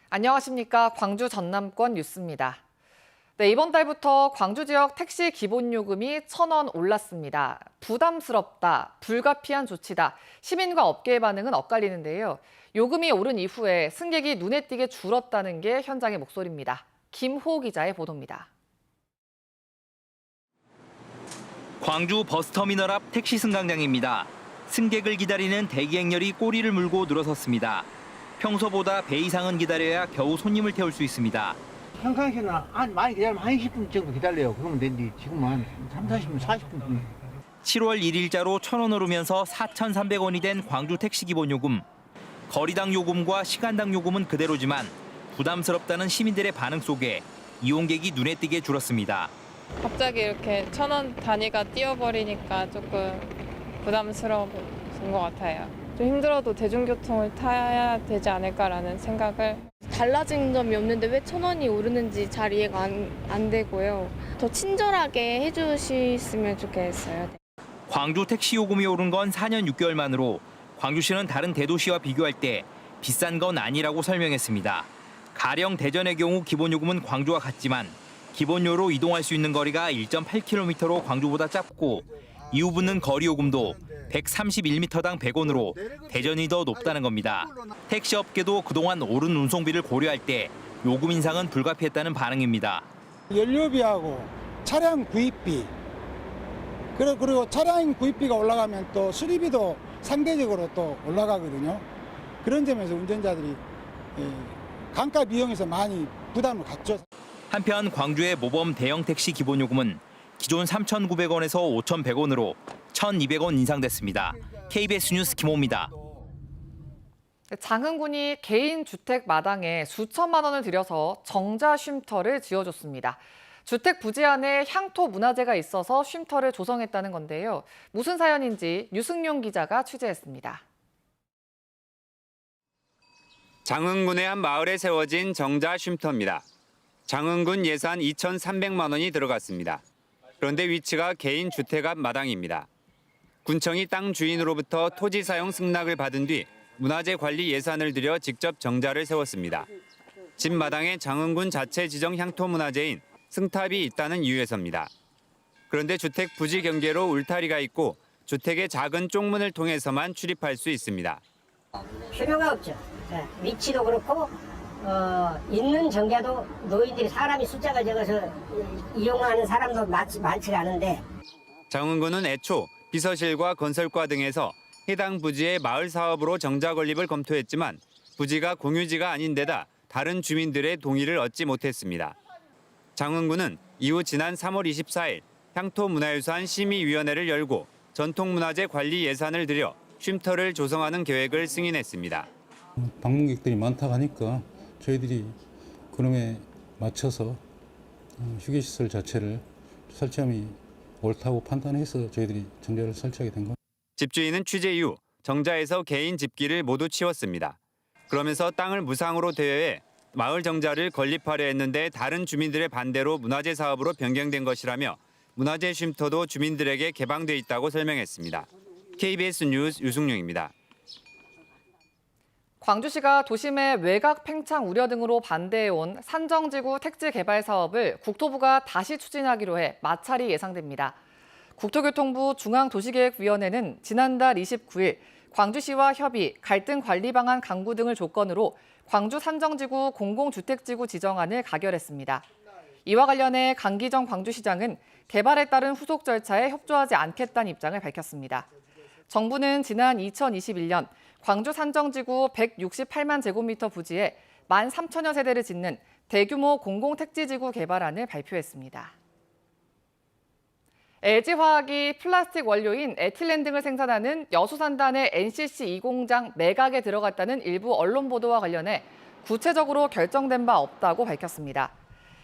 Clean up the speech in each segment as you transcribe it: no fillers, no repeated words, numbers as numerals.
안녕하십니까. 광주 전남권 뉴스입니다. 네, 이번 달부터 광주 지역 택시 기본 요금이 1,000원 올랐습니다. 부담스럽다, 불가피한 조치다. 시민과 업계의 반응은 엇갈리는데요. 요금이 오른 이후에 승객이 눈에 띄게 줄었다는 게 현장의 목소리입니다. 김호 기자의 보도입니다. 광주 버스터미널 앞 택시 승강장입니다. 승객을 기다리는 대기 행렬이 꼬리를 물고 늘어섰습니다. 평소보다 배 이상은 기다려야 겨우 손님을 태울 수 있습니다. 평상시에는 많이 기다리면 한 20분 정도 기다려요. 그러면 되는데 지금은 한 3, 40분, 40분. 7월 1일자로 1,000원 오르면서 4,300원이 된 광주 택시 기본 요금. 거리당 요금과 시간당 요금은 그대로지만 부담스럽다는 시민들의 반응 속에 이용객이 눈에 띄게 줄었습니다. 갑자기 이렇게 1,000원 단위가 뛰어버리니까 조금 부담스러운 것 같아요. 좀 힘들어도 대중교통을 타야 되지 않을까라는 생각을. 달라진 점이 없는데 왜 1,000원이 오르는지 잘 이해가 안 되고요. 더 친절하게 해주셨으면 좋겠어요. 광주 택시 요금이 오른 건 4년 6개월 만으로 광주시는 다른 대도시와 비교할 때 비싼 건 아니라고 설명했습니다. 가령 대전의 경우 기본 요금은 광주와 같지만 기본료로 이동할 수 있는 거리가 1.8km로 광주보다 짧고 이후 붙는 거리 요금도 131m당 100원으로 대전이 더 높다는 겁니다. 택시업계도 그동안 오른 운송비를 고려할 때 요금 인상은 불가피했다는 반응입니다. 연료비하고 차량 구입비, 그리고 차량 구입비가 올라가면 또 수리비도 상대적으로 또 올라가거든요. 그런 점에서 운전자들이 강가 비용에서 많이 부담을 갖죠. 한편 광주의 모범 대형 택시 기본 요금은 기존 3,900원에서 5,100원으로 1,200원 인상됐습니다. KBS 뉴스 김호입니다. 장흥군이 개인 주택 마당에 수천만 원을 들여서 정자 쉼터를 지어줬습니다. 주택 부지 안에 향토 문화재가 있어서 쉼터를 조성했다는 건데요. 무슨 사연인지 유승용 기자가 취재했습니다. 장흥군의 한 마을에 세워진 정자 쉼터입니다. 장흥군 예산 2,300만 원이 들어갔습니다. 그런데 위치가 개인 주택 앞 마당입니다. 군청이 땅 주인으로부터 토지 사용 승낙을 받은 뒤 문화재 관리 예산을 들여 직접 정자를 세웠습니다. 집 마당에 장흥군 자체 지정 향토 문화재인 승탑이 있다는 이유에서입니다. 그런데 주택 부지 경계로 울타리가 있고 주택의 작은 쪽문을 통해서만 출입할 수 있습니다. 필요가 없죠. 위치도 그렇고 있는 정자도 노인들이 사람이 숫자가 적어서 이용하는 사람도 많지가 않은데. 장흥군은 애초 비서실과 건설과 등에서 해당 부지의 마을 사업으로 정자 건립을 검토했지만 부지가 공유지가 아닌 데다 다른 주민들의 동의를 얻지 못했습니다. 장흥군은 이후 지난 3월 24일 향토문화유산 심의위원회를 열고 전통문화재 관리 예산을 들여 쉼터를 조성하는 계획을 승인했습니다. 방문객들이 많다고 하니까 저희들이 그놈에 맞춰서 휴게시설 자체를 설치함이 옳다고 판단해서 저희들이 정자를 설치하게 된 겁니다. 집주인은 취재 이후 정자에서 개인 집기를 모두 치웠습니다. 그러면서 땅을 무상으로 대여해 마을 정자를 건립하려 했는데 다른 주민들의 반대로 문화재 사업으로 변경된 것이라며 문화재 쉼터도 주민들에게 개방돼 있다고 설명했습니다. KBS 뉴스 유승용입니다. 광주시가 도심의 외곽 팽창 우려 등으로 반대해온 산정지구 택지 개발 사업을 국토부가 다시 추진하기로 해 마찰이 예상됩니다. 국토교통부 중앙도시계획위원회는 지난달 29일 광주시와 협의, 갈등 관리 방안 강구 등을 조건으로 광주 산정지구 공공주택지구 지정안을 가결했습니다. 이와 관련해 강기정 광주시장은 개발에 따른 후속 절차에 협조하지 않겠다는 입장을 밝혔습니다. 정부는 지난 2021년 광주 산정지구 168만 제곱미터 부지에 13,000여 세대를 짓는 대규모 공공택지지구 개발안을 발표했습니다. LG화학이 플라스틱 원료인 에틸렌 등을 생산하는 여수산단의 NCC 2공장 매각에 들어갔다는 일부 언론 보도와 관련해 구체적으로 결정된 바 없다고 밝혔습니다.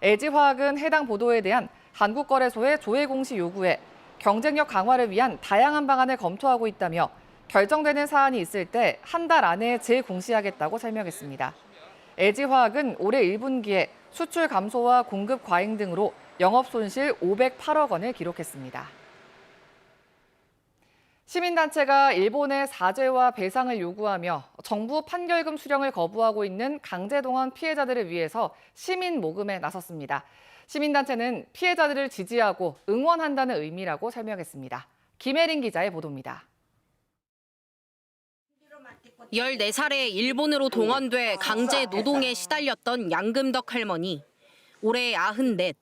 LG화학은 해당 보도에 대한 한국거래소의 조회 공시 요구에 경쟁력 강화를 위한 다양한 방안을 검토하고 있다며 결정되는 사안이 있을 때 한 달 안에 재공시하겠다고 설명했습니다. LG화학은 올해 1분기에 수출 감소와 공급 과잉 등으로 영업 손실 508억 원을 기록했습니다. 시민단체가 일본의 사죄와 배상을 요구하며 정부 판결금 수령을 거부하고 있는 강제동원 피해자들을 위해서 시민 모금에 나섰습니다. 시민단체는 피해자들을 지지하고 응원한다는 의미라고 설명했습니다. 김혜린 기자의 보도입니다. 14살에 일본으로 동원돼 강제 노동에 시달렸던 양금덕 할머니. 올해 94,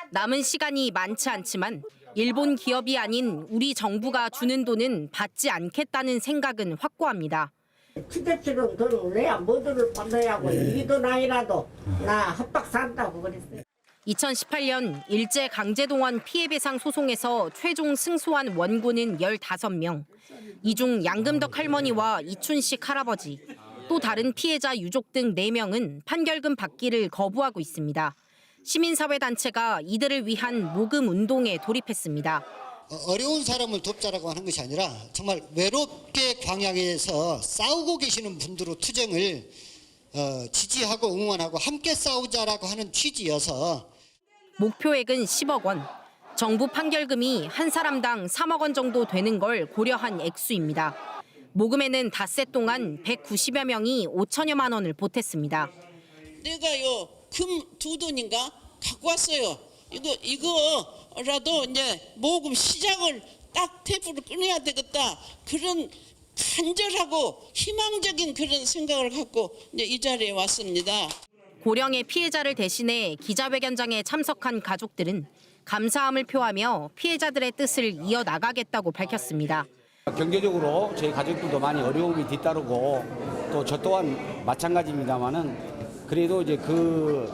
남은 시간이 많지 않지만 일본 기업이 아닌 우리 정부가 주는 돈은 받지 않겠다는 생각은 확고합니다. 투자치는 돈을 내야 뭐들을 받아야고 이 돈 아니라도 나 헛박 산다고 그랬어요. 2018년 일제 강제동원 피해배상 소송에서 최종 승소한 원고는 15명. 이 중 양금덕 할머니와 이춘식 할아버지, 또 다른 피해자 유족 등 4명은 판결금 받기를 거부하고 있습니다. 시민사회단체가 이들을 위한 모금 운동에 돌입했습니다. 어려운 사람을 돕자라고 하는 것이 아니라 정말 외롭게 광야에서 싸우고 계시는 분들의 투쟁을 지지하고 응원하고 함께 싸우자라고 하는 취지여서 목표액은 10억 원. 정부 판결금이 한 사람당 3억 원 정도 되는 걸 고려한 액수입니다. 모금에는 닷새 동안 190여 명이 5천여만 원을 보탰습니다. 내가요 금 2돈인가 갖고 왔어요. 이거라도 이제 모금 시작을 딱 테이프를 끊어야 되겠다. 그런 간절하고 희망적인 그런 생각을 갖고 이제 이 자리에 왔습니다. 고령의 피해자를 대신해 기자회견장에 참석한 가족들은 감사함을 표하며 피해자들의 뜻을 이어나가겠다고 밝혔습니다. 경제적으로 저희 가족들도 많이 어려움이 뒤따르고 또 저 또한 마찬가지입니다만은 그래도 이제 그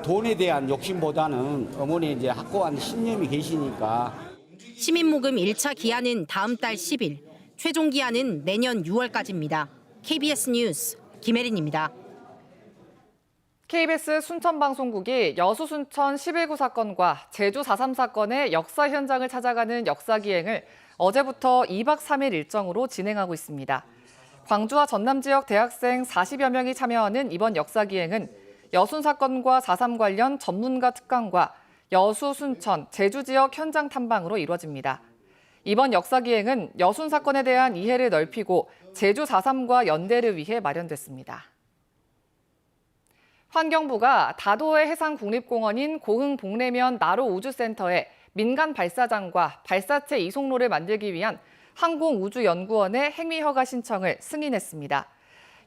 돈에 대한 욕심보다는 어머니의 이제 확고한 신념이 계시니까. 시민모금 1차 기한은 다음 달 10일, 최종 기한은 내년 6월까지입니다. KBS 뉴스 김혜린입니다. KBS 순천방송국이 여수 순천 11구 사건과 제주 4.3 사건의 역사 현장을 찾아가는 역사기행을 어제부터 2박 3일 일정으로 진행하고 있습니다. 광주와 전남 지역 대학생 40여 명이 참여하는 이번 역사기행은 여순 사건과 4.3 관련 전문가 특강과 여수, 순천, 제주 지역 현장 탐방으로 이루어집니다. 이번 역사기행은 여순 사건에 대한 이해를 넓히고 제주 4.3과 연대를 위해 마련됐습니다. 환경부가 다도해 해상국립공원인 고흥 복내면 나로 우주센터에 민간 발사장과 발사체 이송로를 만들기 위한 항공우주연구원의 행위허가 신청을 승인했습니다.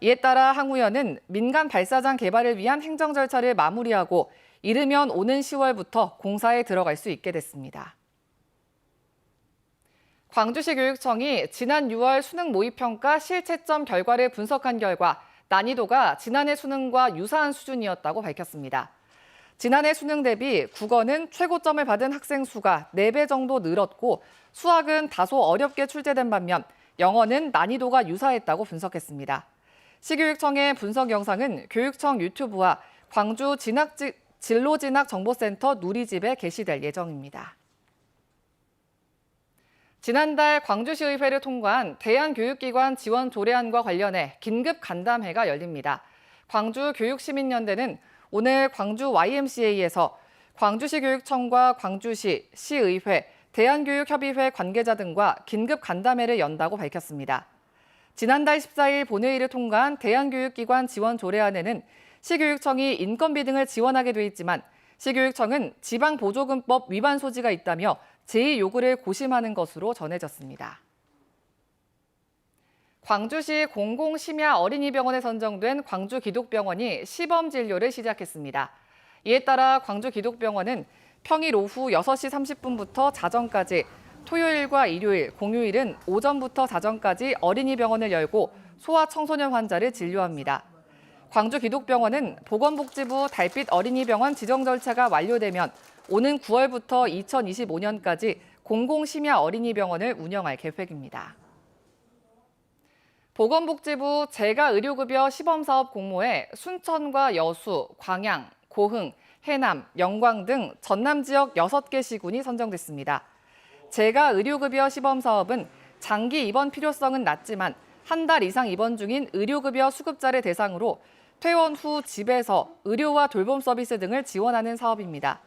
이에 따라 항우연은 민간 발사장 개발을 위한 행정 절차를 마무리하고 이르면 오는 10월부터 공사에 들어갈 수 있게 됐습니다. 광주시 교육청이 지난 6월 수능 모의평가 실채점 결과를 분석한 결과 난이도가 지난해 수능과 유사한 수준이었다고 밝혔습니다. 지난해 수능 대비 국어는 최고점을 받은 학생 수가 4배 정도 늘었고 수학은 다소 어렵게 출제된 반면 영어는 난이도가 유사했다고 분석했습니다. 시교육청의 분석 영상은 교육청 유튜브와 광주 진로진학정보센터 누리집에 게시될 예정입니다. 지난달 광주시의회를 통과한 대한교육기관 지원 조례안과 관련해 긴급 간담회가 열립니다. 광주교육시민연대는 오늘 광주 YMCA에서 광주시 교육청과 광주시, 시의회, 대한교육협의회 관계자 등과 긴급 간담회를 연다고 밝혔습니다. 지난달 14일 본회의를 통과한 대한교육기관 지원 조례안에는 시교육청이 인건비 등을 지원하게 돼 있지만 시교육청은 지방보조금법 위반 소지가 있다며 제의 요구를 고심하는 것으로 전해졌습니다. 광주시 공공심야 어린이병원에 선정된 광주기독병원이 시범 진료를 시작했습니다. 이에 따라 광주기독병원은 평일 오후 6시 30분부터 자정까지, 토요일과 일요일, 공휴일은 오전부터 자정까지 어린이병원을 열고 소아청소년 환자를 진료합니다. 광주기독병원은 보건복지부 달빛 어린이병원 지정 절차가 완료되면 오는 9월부터 2025년까지 공공심야 어린이병원을 운영할 계획입니다. 보건복지부 재가의료급여 시범사업 공모에 순천과 여수, 광양, 고흥, 해남, 영광 등 전남 지역 6개 시군이 선정됐습니다. 재가의료급여 시범사업은 장기 입원 필요성은 낮지만 한 달 이상 입원 중인 의료급여 수급자를 대상으로 퇴원 후 집에서 의료와 돌봄 서비스 등을 지원하는 사업입니다.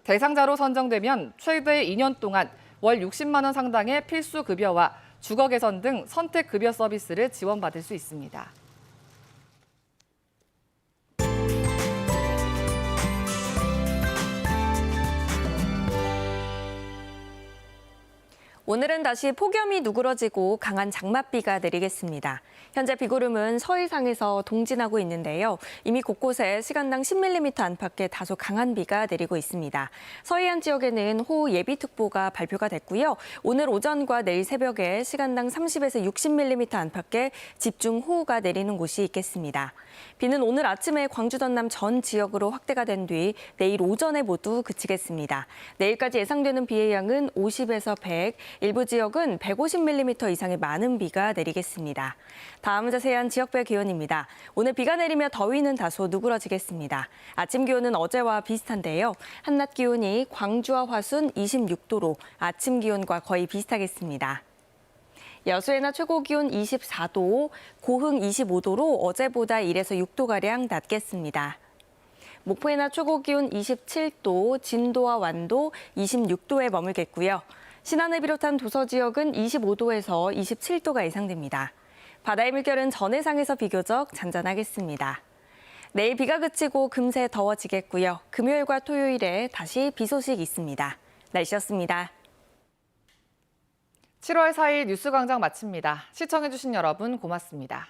대상자로 선정되면 최대 2년 동안 월 60만 원 상당의 필수 급여와 주거 개선 등 선택 급여 서비스를 지원받을 수 있습니다. 오늘은 다시 폭염이 누그러지고 강한 장맛비가 내리겠습니다. 현재 비구름은 서해상에서 동진하고 있는데요. 이미 곳곳에 시간당 10mm 안팎의 다소 강한 비가 내리고 있습니다. 서해안 지역에는 호우 예비특보가 발표가 됐고요. 오늘 오전과 내일 새벽에 시간당 30에서 60mm 안팎의 집중호우가 내리는 곳이 있겠습니다. 비는 오늘 아침에 광주 전남 전 지역으로 확대가 된 뒤 내일 오전에 모두 그치겠습니다. 내일까지 예상되는 비의 양은 50에서 100, 일부 지역은 150mm 이상의 많은 비가 내리겠습니다. 다음은 자세한 지역별 기온입니다. 오늘 비가 내리며 더위는 다소 누그러지겠습니다. 아침 기온은 어제와 비슷한데요. 한낮 기온이 광주와 화순 26도로 아침 기온과 거의 비슷하겠습니다. 여수의 낮 최고 기온 24도, 고흥 25도로 어제보다 1에서 6도가량 낮겠습니다. 목포의 낮 최고 기온 27도, 진도와 완도 26도에 머물겠고요. 신안을 비롯한 도서 지역은 25도에서 27도가 예상됩니다. 바다의 물결은 전해상에서 비교적 잔잔하겠습니다. 내일 비가 그치고 금세 더워지겠고요. 금요일과 토요일에 다시 비 소식 있습니다. 날씨였습니다. 7월 4일 뉴스광장 마칩니다. 시청해주신 여러분 고맙습니다.